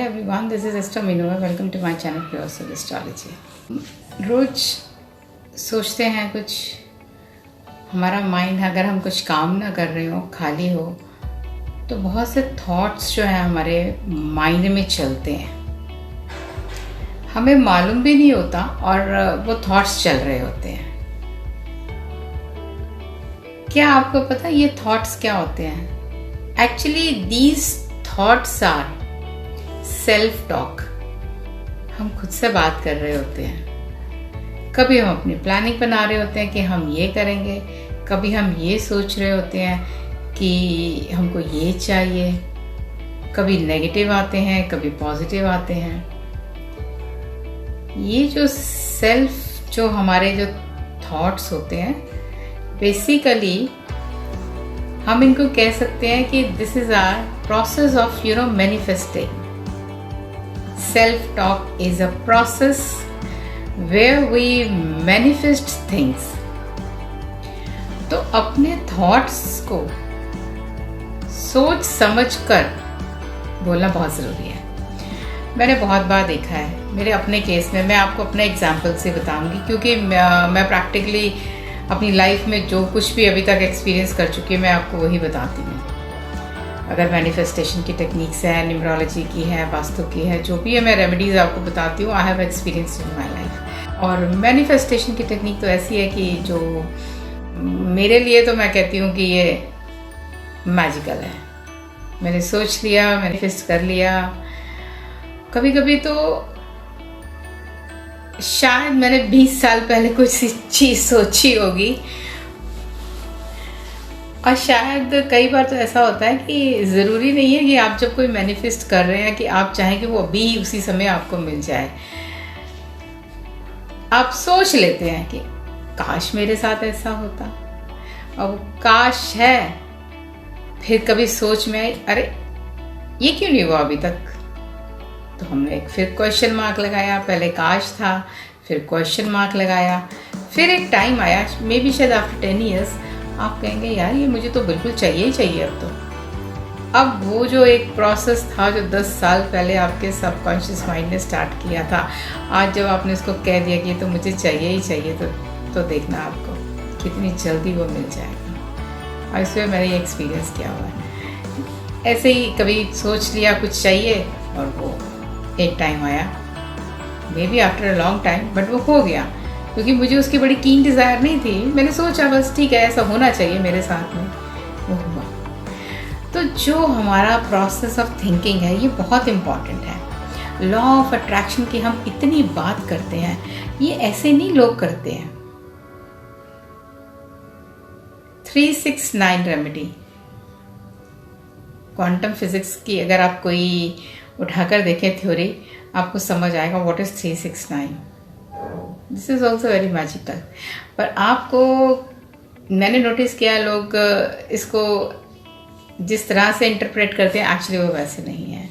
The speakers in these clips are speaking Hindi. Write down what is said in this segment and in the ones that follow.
everyone, this is Esther Minova. Welcome to my channel Pure Soul Astrology. रोज सोचते हैं कुछ, हमारा माइंड अगर हम कुछ काम ना कर रहे हो, खाली हो, तो बहुत से थॉट्स जो हैं हमारे माइंड में चलते हैं, हमें मालूम भी नहीं होता और वो थॉट्स चल रहे होते हैं। क्या आपको पता ये थॉट्स क्या होते हैं? Actually these thoughts are self talk. हम खुद से बात कर रहे होते हैं। कभी हम अपनी प्लानिंग बना रहे होते हैं कि हम ये करेंगे, कभी हम ये सोच रहे होते हैं कि हमको ये चाहिए। कभी नेगेटिव आते हैं, कभी पॉजिटिव आते हैं। ये जो जो हमारे जो थॉट्स होते हैं, बेसिकली हम इनको कह सकते हैं कि this is our process of manifesting. Self talk is a process where we manifest things. तो अपने थॉट्स को सोच समझ कर बोलना बहुत ज़रूरी है। मैंने बहुत बार देखा है, मेरे अपने केस में, मैं आपको अपने एग्जाम्पल से बताऊंगी, क्योंकि मैं प्रैक्टिकली अपनी लाइफ में जो कुछ भी अभी तक एक्सपीरियंस कर चुकी है, मैं आपको वही बताती हूँ। अगर मैनिफेस्टेशन की टेक्निक्स है, न्यूमरोलॉजी की है, वास्तु की है, जो भी है, मैं रेमेडीज़ आपको बताती हूँ। I have experience in my life. और मैनिफेस्टेशन की टेक्निक तो ऐसी है कि जो मेरे लिए तो मैं कहती हूँ कि ये मैजिकल है। मैंने सोच लिया, मैनिफेस्ट कर लिया। कभी कभी तो शायद मैंने 20 साल पहले कुछ चीज़ सोची होगी, और शायद कई बार तो ऐसा होता है कि ज़रूरी नहीं है कि आप जब कोई मैनिफेस्ट कर रहे हैं कि आप चाहें कि वो अभी उसी समय आपको मिल जाए। आप सोच लेते हैं कि काश मेरे साथ ऐसा होता, और काश है, फिर कभी सोच में आई, अरे ये क्यों नहीं हुआ अभी तक? तो हमने एक फिर क्वेश्चन मार्क लगाया। पहले काश था, फिर क्वेश्चन मार्क लगाया, फिर एक टाइम आया, मे बी शायद आफ्टर 10 ईयर्स आप कहेंगे यार ये मुझे तो बिल्कुल चाहिए ही चाहिए अब तो। अब वो जो एक प्रोसेस था जो 10 साल पहले आपके सबकॉन्शियस माइंड ने स्टार्ट किया था, आज जब आपने उसको कह दिया कि ये तो मुझे चाहिए ही चाहिए, तो देखना आपको कितनी जल्दी वो मिल जाएगा। और इसमें मैंने ये एक्सपीरियंस किया हुआ है। ऐसे ही कभी सोच लिया कुछ चाहिए, और वो एक टाइम आया, may be after a long time, but वो हो गया, क्योंकि मुझे उसकी बड़ी कीन डिज़ायर नहीं थी। मैंने सोचा बस ठीक है, ऐसा होना चाहिए मेरे साथ में, वो हुआ। तो जो हमारा प्रोसेस ऑफ थिंकिंग है, ये बहुत इम्पॉर्टेंट है। लॉ ऑफ अट्रैक्शन की हम इतनी बात करते हैं, ये ऐसे नहीं लोग करते हैं। 369 रेमेडी, क्वांटम फिजिक्स की अगर आप कोई उठाकर देखें थ्योरी, आपको समझ आएगा what is 369। This is also very magical. पर आपको, मैंने नोटिस किया, लोग इसको जिस तरह से इंटरप्रेट करते हैं, एक्चुअली वो वैसे नहीं है।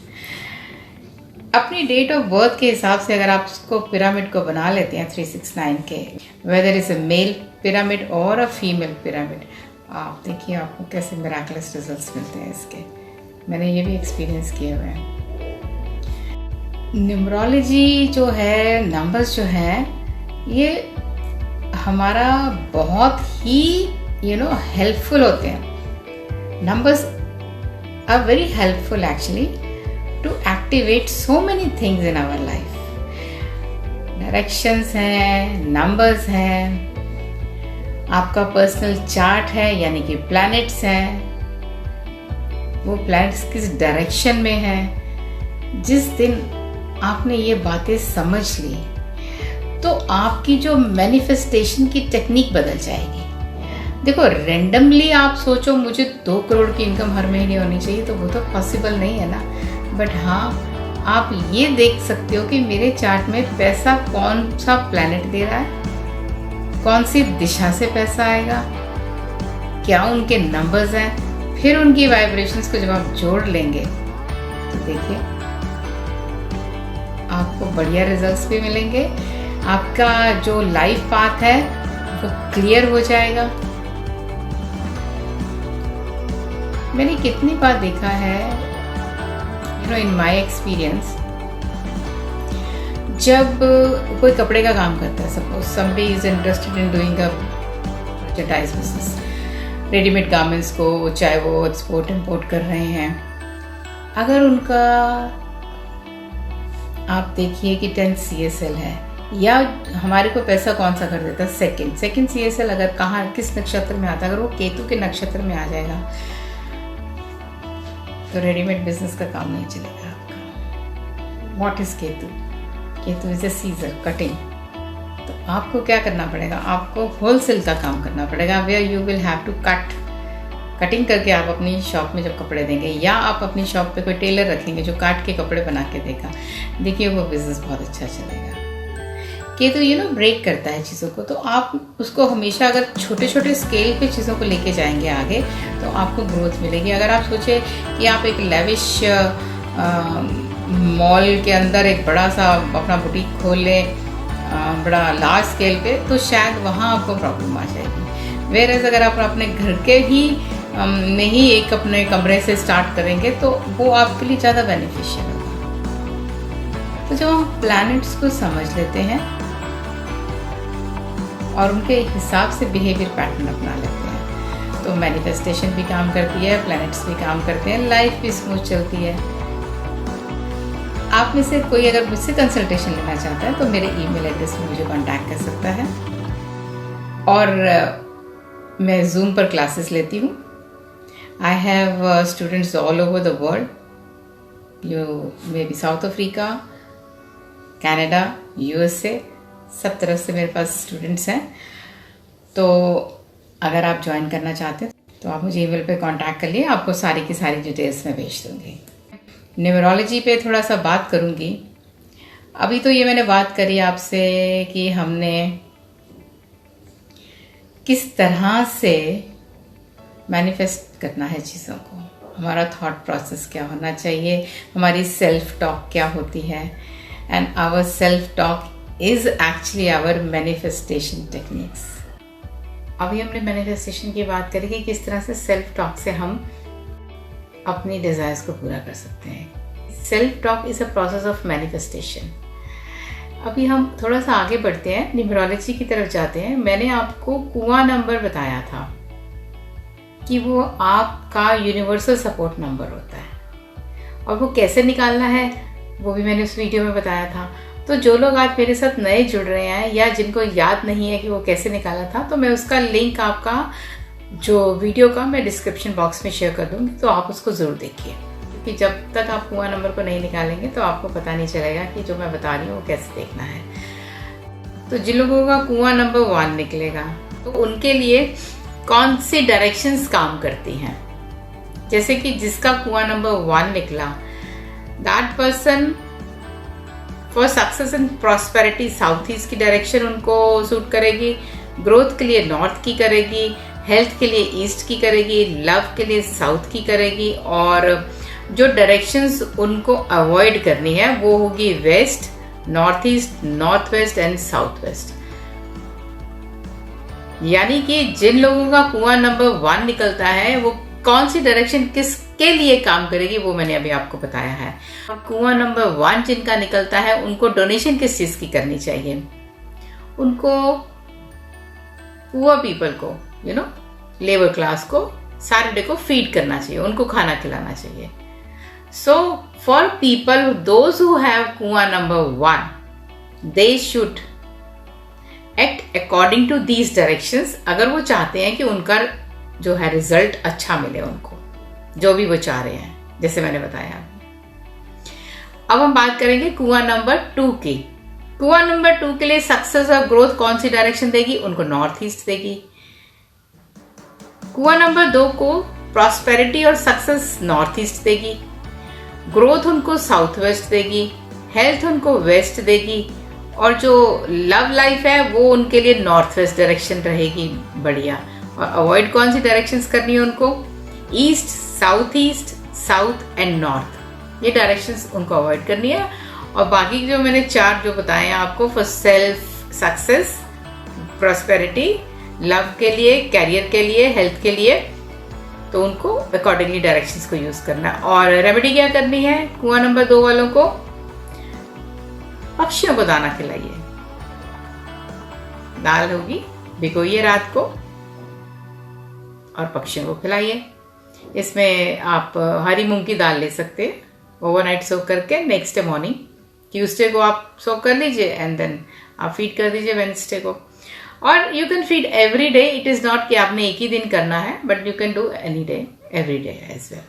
अपनी डेट ऑफ बर्थ के हिसाब से अगर आप उसको पिरामिड को बना लेते हैं 369 के, whether is a male pyramid और अ फीमेल पिरामिड, आप देखिए आपको कैसे मिराकुलस रिजल्ट्स मिलते हैं इसके। मैंने ये भी एक्सपीरियंस किए हुए हैं। न्यूमरोलॉजी जो है, नंबर्स जो है, ये हमारा बहुत ही हेल्पफुल होते हैं। Numbers are very helpful actually to activate so many things in our life. Directions हैं, नंबर्स हैं, आपका पर्सनल चार्ट है, यानी कि प्लैनेट्स हैं, वो प्लैनेट्स किस डायरेक्शन में है। जिस दिन आपने ये बातें समझ ली, तो आपकी जो मैनिफेस्टेशन की टेक्निक बदल जाएगी। देखो, रेंडमली आप सोचो मुझे 2 करोड़ की इनकम हर महीने होनी चाहिए, तो वो तो पॉसिबल नहीं है ना। बट हाँ, आप ये देख सकते हो कि मेरे चार्ट में पैसा कौन सा प्लैनेट दे रहा है, कौन सी दिशा से पैसा आएगा, क्या उनके नंबर्स हैं। फिर उनकी वाइब्रेशंस को जब आप जोड़ लेंगे, तो देखिए आपको बढ़िया रिजल्ट्स भी मिलेंगे। आपका जो लाइफ पाथ है वो क्लियर हो जाएगा। मैंने कितनी बार देखा है, इन माय एक्सपीरियंस, जब कोई कपड़े का काम करता है, suppose somebody is interested in doing a merchandise business, readymade garments को, चाहे वो एक्सपोर्ट इंपोर्ट कर रहे हैं, अगर उनका आप देखिए कि 10 CSL है, या हमारे को पैसा कौन सा कर देता है, सेकंड CSL अगर कहाँ किस नक्षत्र में आता है, अगर वो केतु के नक्षत्र में आ जाएगा तो रेडीमेड बिजनेस का काम नहीं चलेगा आपका। What is Ketu? Ketu is a scissor, cutting. तो आपको क्या करना पड़ेगा, आपको होलसेल का काम करना पड़ेगा, where you will have to cutting करके आप अपनी शॉप में जब कपड़े देंगे, या आप अपनी शॉप पे कोई टेलर रखेंगे जो काट के कपड़े बना के देगा, देखिए वो बिजनेस बहुत अच्छा चलेगा। केतु ब्रेक करता है चीज़ों को, तो आप उसको हमेशा अगर छोटे छोटे स्केल पे चीज़ों को लेके जाएंगे आगे तो आपको ग्रोथ मिलेगी। अगर आप सोचे कि आप एक लेविश मॉल के अंदर एक बड़ा सा अपना बुटीक खोल लें, बड़ा लार्ज स्केल पे, तो शायद वहाँ आपको प्रॉब्लम आ जाएगी। वेयरएज़ अगर आप अपने घर के ही में ही एक अपने कमरे से स्टार्ट करेंगे तो वो आपके लिए ज़्यादा बेनिफिशियल होगा। तो जब हम प्लैनेट्स को समझ लेते हैं और उनके हिसाब से बिहेवियर पैटर्न अपना लेते हैं तो मैनिफेस्टेशन भी काम करती है, प्लैनेट्स भी काम करते हैं, लाइफ भी स्मूथ चलती है। आप में से कोई अगर मुझसे कंसल्टेशन लेना चाहता है तो मेरे ईमेल एड्रेस में मुझे कांटेक्ट कर सकता है, और मैं जूम पर क्लासेस लेती हूँ। I have students all over the world, may be south Africa, Canada, USA, सब तरफ से मेरे पास स्टूडेंट्स हैं। तो अगर आप ज्वाइन करना चाहते हैं तो आप मुझे ईमेल पे कांटेक्ट कर लिए, आपको सारी की सारी डिटेल्स मैं भेज दूँगी। न्यूमरोलॉजी पे थोड़ा सा बात करूँगी। अभी तो ये मैंने बात करी आपसे कि हमने किस तरह से मैनिफेस्ट करना है चीज़ों को, हमारा थॉट प्रोसेस क्या होना चाहिए, हमारी सेल्फ टॉक क्या होती है, and our self talk is actually our manifestation techniques. अभी हमने मैनिफेस्टेशन की बात करी कि किस तरह से सेल्फ टॉक से हम अपनी डिजायर्स को पूरा कर सकते हैं। Self talk is a process of manifestation. अभी हम थोड़ा सा आगे बढ़ते हैं, न्यूमरोलॉजी की तरफ जाते हैं। मैंने आपको कुआं नंबर बताया था कि वो आपका यूनिवर्सल सपोर्ट नंबर होता है, और वो कैसे निकालना है वो भी मैंने उस वीडियो में बताया था। तो जो लोग आज मेरे साथ नए जुड़ रहे हैं या जिनको याद नहीं है कि वो कैसे निकाला था, तो मैं उसका लिंक आपका जो वीडियो का मैं डिस्क्रिप्शन बॉक्स में शेयर कर दूंगी, तो आप उसको ज़रूर देखिए, क्योंकि जब तक आप कुआं नंबर को नहीं निकालेंगे तो आपको पता नहीं चलेगा कि जो मैं बता रही हूँ वो कैसे देखना है। तो जिन लोगों का कुआं नंबर 1 निकलेगा तो उनके लिए कौन सी डायरेक्शंस काम करती हैं, जैसे कि जिसका कुआं नंबर 1 निकला, that person for success and prosperity south east की डायरेक्शन उनको सूट करेगी, ग्रोथ के लिए नॉर्थ की करेगी, हेल्थ के लिए ईस्ट की करेगी, लव के लिए साउथ की करेगी, और जो डायरेक्शंस उनको अवॉइड करनी है वो होगी west, north east, north west and south west. यानी कि जिन लोगों का कुआं नंबर 1 निकलता है वो कौन सी डायरेक्शन किसके लिए काम करेगी वो मैंने अभी आपको बताया है। और कुआं नंबर 1 जिनका निकलता है उनको डोनेशन किस चीज की करनी चाहिए, उनको पुअर पीपल को, लेबर क्लास को सैटरडे को फीड करना चाहिए, उनको खाना खिलाना चाहिए। So for people those who have कुआं number 1 they should act according to these directions, अगर वो चाहते हैं कि उनका जो है रिजल्ट अच्छा मिले उनको, जो भी वो चाह रहे हैं, जैसे मैंने बताया। अब हम बात करेंगे कुआं नंबर 2 की। कुआं नंबर 2 के लिए सक्सेस और ग्रोथ कौन सी डायरेक्शन देगी, उनको नॉर्थ ईस्ट देगी। कुआं नंबर 2 को प्रॉस्पेरिटी और सक्सेस नॉर्थ ईस्ट देगी, ग्रोथ उनको साउथ वेस्ट देगी, हेल्थ उनको वेस्ट देगी, और जो लव लाइफ है वो उनके लिए नॉर्थ वेस्ट डायरेक्शन रहेगी बढ़िया। और अवॉइड कौन सी डायरेक्शंस करनी है उनको, ईस्ट, साउथ एंड नॉर्थ, ये डायरेक्शंस उनको अवॉइड करनी है। और बाकी जो मैंने 4 जो बताए हैं आपको, for self success, prosperity, love के लिए, कैरियर के लिए, हेल्थ के लिए, तो उनको अकॉर्डिंगली डायरेक्शंस को यूज करना है। और रेमेडी क्या करनी है कुआं नंबर 2 वालों को, पक्षियों को दाना खिलाइए। दाल होगी, भिगोइए रात को और पक्षियों को खिलाइए। इसमें आप हरी मूंग की दाल ले सकते हैं, ओवरनाइट सोक करके नेक्स्ट डे मॉर्निंग, ट्यूसडे को आप सोक कर लीजिए एंड देन आप फीड कर दीजिए वेडनेसडे को। और you can feed every day, it is not कि आपने एक ही दिन करना है, but you can do any day, every day as well.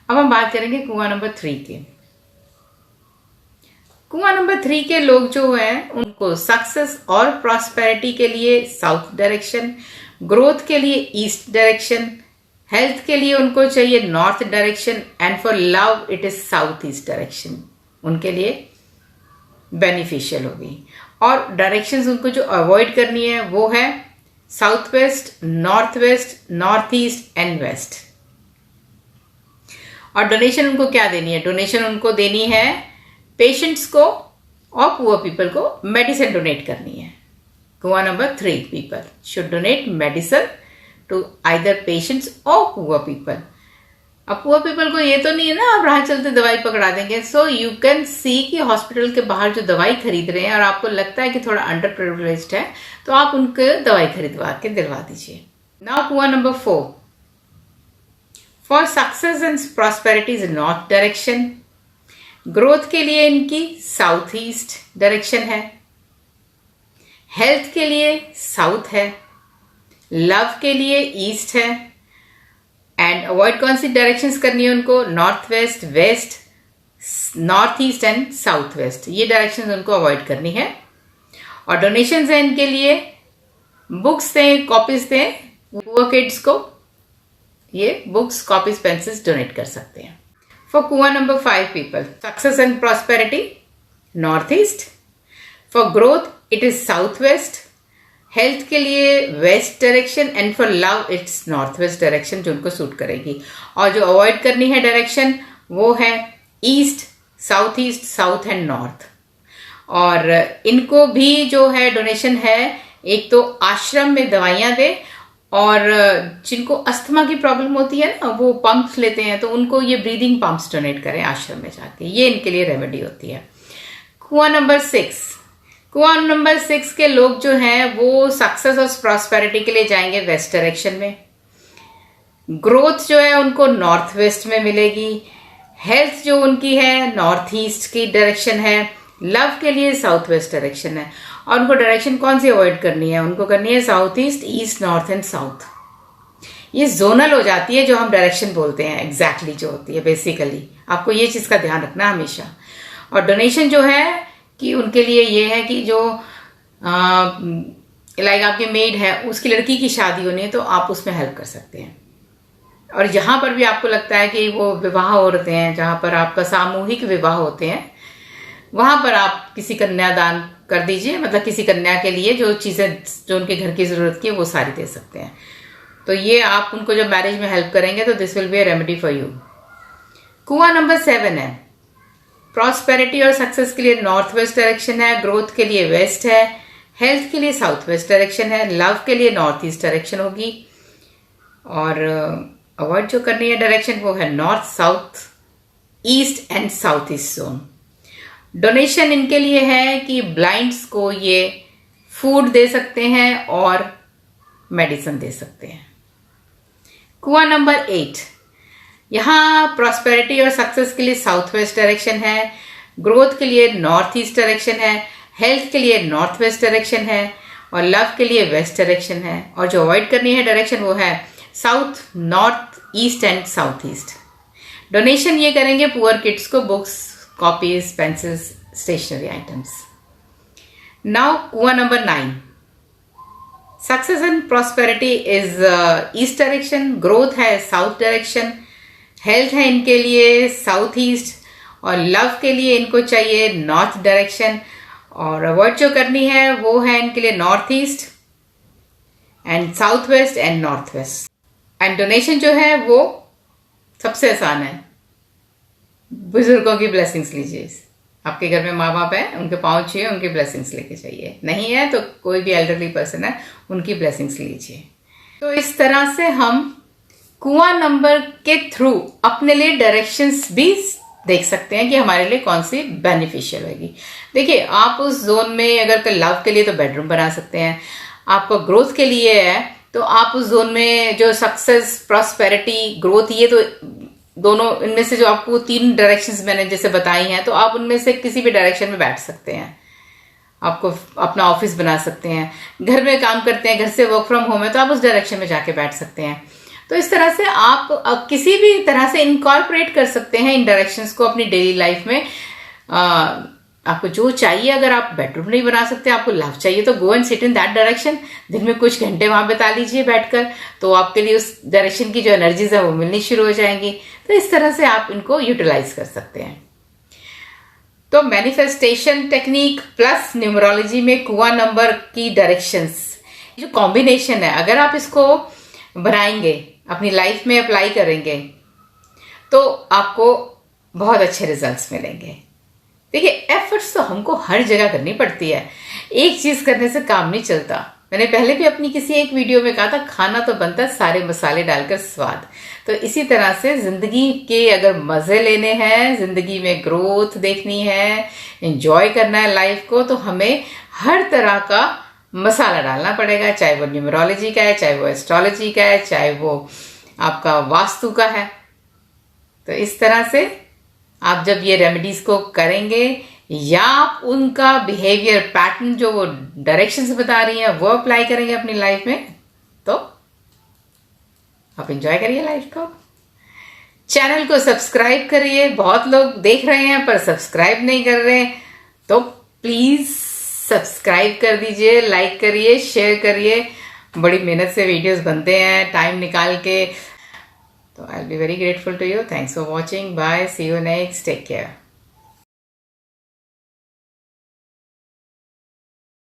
अब हम बात करेंगे कुआं नंबर 3 की। कुआं नंबर 3 के लोग जो हैं उनको सक्सेस और प्रॉस्पेरिटी के लिए साउथ डायरेक्शन, ग्रोथ के लिए ईस्ट डायरेक्शन, हेल्थ के लिए उनको चाहिए north direction and for love it is south east direction उनके लिए बेनिफिशियल होगी। और डायरेक्शंस उनको जो अवॉइड करनी है वो है south west, north east and west. और डोनेशन उनको क्या देनी है? डोनेशन उनको देनी है पेशेंट्स को और पुअर पीपल को मेडिसिन डोनेट करनी है। कुआं number 3 people should donate medicine to either patients और पुअर पीपल। अब पुअर पीपल को ये तो नहीं है ना आप राह चलते दवाई पकड़ा देंगे। सो यू कैन सी कि हॉस्पिटल के बाहर जो दवाई खरीद रहे हैं और आपको लगता है कि थोड़ा अंडर प्रिविलेज्ड है, तो आप उनको दवाई खरीदवा के दिलवा दीजिए। नाउ कुआं number 4 for success and prosperity is north direction. Growth के लिए इनकी साउथ ईस्ट डायरेक्शन है, हेल्थ के लिए साउथ है, लव के लिए ईस्ट है एंड अवॉइड कौन सी डायरेक्शंस करनी है उनको? North west, north east and south waste, ये डायरेक्शंस उनको अवॉइड करनी है। और डोनेशंस हैं इनके लिए, बुक्स दें, कॉपीज दें पुअर किड्स को, ये बुक्स, कॉपीज, पेंसिल्स डोनेट कर सकते हैं। फॉर कुआं number 5 people success and prosperity north east, for growth it is south west, health के लिए west direction and for love it's north west direction जो उनको सूट करेगी। और जो अवॉइड करनी है डायरेक्शन वो है ईस्ट, साउथ एंड नॉर्थ। और इनको भी जो है डोनेशन है, एक तो आश्रम में दवाइयां दे, और जिनको अस्थमा की प्रॉब्लम होती है ना वो पंप्स लेते हैं, तो उनको ये ब्रीदिंग पंप्स डोनेट करें आश्रम में जाके, ये इनके लिए रेमेडी होती है। कुआं नंबर 6 के लोग जो हैं वो सक्सेस और प्रॉस्पेरिटी के लिए जाएंगे वेस्ट डायरेक्शन में। ग्रोथ जो है उनको नॉर्थ वेस्ट में मिलेगी, हेल्थ जो उनकी है नॉर्थ ईस्ट की डायरेक्शन है, लव के लिए साउथ वेस्ट डायरेक्शन है। और उनको डायरेक्शन कौन सी अवॉइड करनी है? उनको करनी है south east, north and south. ये जोनल हो जाती है जो हम डायरेक्शन बोलते हैं, एग्जैक्टली जो होती है बेसिकली। आपको ये चीज का ध्यान रखना हमेशा। और डोनेशन जो है कि उनके लिए ये है कि जो लाइक आपके मेड है उसकी लड़की की शादी होनी है तो आप उसमें हेल्प कर सकते हैं। और जहां पर भी आपको लगता है कि वो विवाह होते हैं, जहां पर आपका सामूहिक विवाह होते हैं, वहां पर आप किसी कन्यादान कर दीजिए, मतलब किसी कन्या के लिए जो चीजें जो उनके घर की जरूरत की है वो सारी दे सकते हैं। तो ये आप उनको जब मैरिज में हेल्प करेंगे तो this will be a remedy for you. कुआं नंबर 7 है, प्रॉस्पेरिटी और सक्सेस के लिए नॉर्थ वेस्ट डायरेक्शन है, ग्रोथ के लिए वेस्ट है, हेल्थ के लिए साउथ वेस्ट डायरेक्शन है, लव के लिए नॉर्थ ईस्ट डायरेक्शन होगी। और अवॉइड जो करनी है डायरेक्शन वो है north, south, east and south east zone. Donation इनके लिए है कि ब्लाइंड्स को ये फूड दे सकते हैं और मेडिसिन दे सकते हैं। कुआं नंबर 8, यहां प्रॉस्पेरिटी और सक्सेस के लिए साउथ वेस्ट डायरेक्शन है, ग्रोथ के लिए नॉर्थ ईस्ट डायरेक्शन है, हेल्थ के लिए नॉर्थ वेस्ट डायरेक्शन है और लव के लिए वेस्ट डायरेक्शन है। और जो अवॉइड करनी है डायरेक्शन वो है south, north east and south east. Donation ये करेंगे पुअर किड्स को, books, copies, pencils, stationery items. Now कुआं number 9, success and prosperity is east direction, growth है साउथ डायरेक्शन, हेल्थ है इनके लिए साउथ ईस्ट और लव के लिए इनको चाहिए नॉर्थ डायरेक्शन। और अवॉइड जो करनी है वो है इनके लिए north east and south waste and north west. And donation जो है वो सबसे आसान है, बुजुर्गों की ब्लेसिंग्स लीजिए। आपके घर में माँ बाप है, उनके पाँव छुए, उनकी ब्लेसिंग्स लेके चाहिए। नहीं है तो कोई भी एल्डरली पर्सन है, उनकी ब्लेसिंग्स लीजिए। तो इस तरह से हम कुआं नंबर के थ्रू अपने लिए डायरेक्शंस भी देख सकते हैं कि हमारे लिए कौन सी बेनिफिशियल होगी। देखिए, आप उस जोन में अगर लव के लिए तो बेडरूम बना सकते हैं, आपको ग्रोथ के लिए है तो आप उस जोन में जो सक्सेस, प्रॉस्पेरिटी, ग्रोथ, ये तो दोनों इनमें से जो आपको 3 डायरेक्शंस मैंने जैसे बताई हैं, तो आप उनमें से किसी भी डायरेक्शन में बैठ सकते हैं। आपको अपना ऑफिस बना सकते हैं, घर में काम करते हैं, घर से वर्क फ्रॉम होम है तो आप उस डायरेक्शन में जाके बैठ सकते हैं। तो इस तरह से आप किसी भी तरह से इनकॉर्पोरेट कर सकते हैं इन डायरेक्शंस को अपनी डेली लाइफ में। आपको जो चाहिए, अगर आप बेडरूम नहीं बना सकते, आपको लव चाहिए, तो go and sit in that direction. दिन में कुछ घंटे वहां बिता लीजिए बैठकर, तो आपके लिए उस डायरेक्शन की जो एनर्जीज है वो मिलनी शुरू हो जाएंगी। तो इस तरह से आप इनको यूटिलाइज कर सकते हैं। तो मैनिफेस्टेशन टेक्निक प्लस न्यूमरोलॉजी में कुआं नंबर की डायरेक्शंस, जो कॉम्बिनेशन है, अगर आप इसको बनाएंगे, अपनी लाइफ में अप्लाई करेंगे, तो आपको बहुत अच्छे रिजल्ट्स मिलेंगे। देखिए, एफर्ट्स तो हमको हर जगह करनी पड़ती है, एक चीज करने से काम नहीं चलता। मैंने पहले भी अपनी किसी एक वीडियो में कहा था, खाना तो बनता है सारे मसाले डालकर स्वाद। तो इसी तरह से जिंदगी के अगर मजे लेने हैं, जिंदगी में ग्रोथ देखनी है, एंजॉय करना है लाइफ को, तो हमें हर तरह का मसाला डालना पड़ेगा, चाहे वो न्यूमरोलॉजी का है, चाहे वो एस्ट्रोलॉजी का है, चाहे वो आपका वास्तु का है। तो इस तरह से आप जब ये रेमेडीज को करेंगे, या आप उनका बिहेवियर पैटर्न जो वो डायरेक्शंस बता रही हैं वो अप्लाई करेंगे अपनी लाइफ में, तो आप एंजॉय करिए लाइफ को। चैनल को सब्सक्राइब करिए, बहुत लोग देख रहे हैं पर सब्सक्राइब नहीं कर रहे, तो प्लीज सब्सक्राइब कर दीजिए, लाइक करिए, शेयर करिए। बड़ी मेहनत से वीडियोस बनते हैं टाइम निकाल के, तो I will be very grateful to you. Thanks for watching, bye, see you next, take care.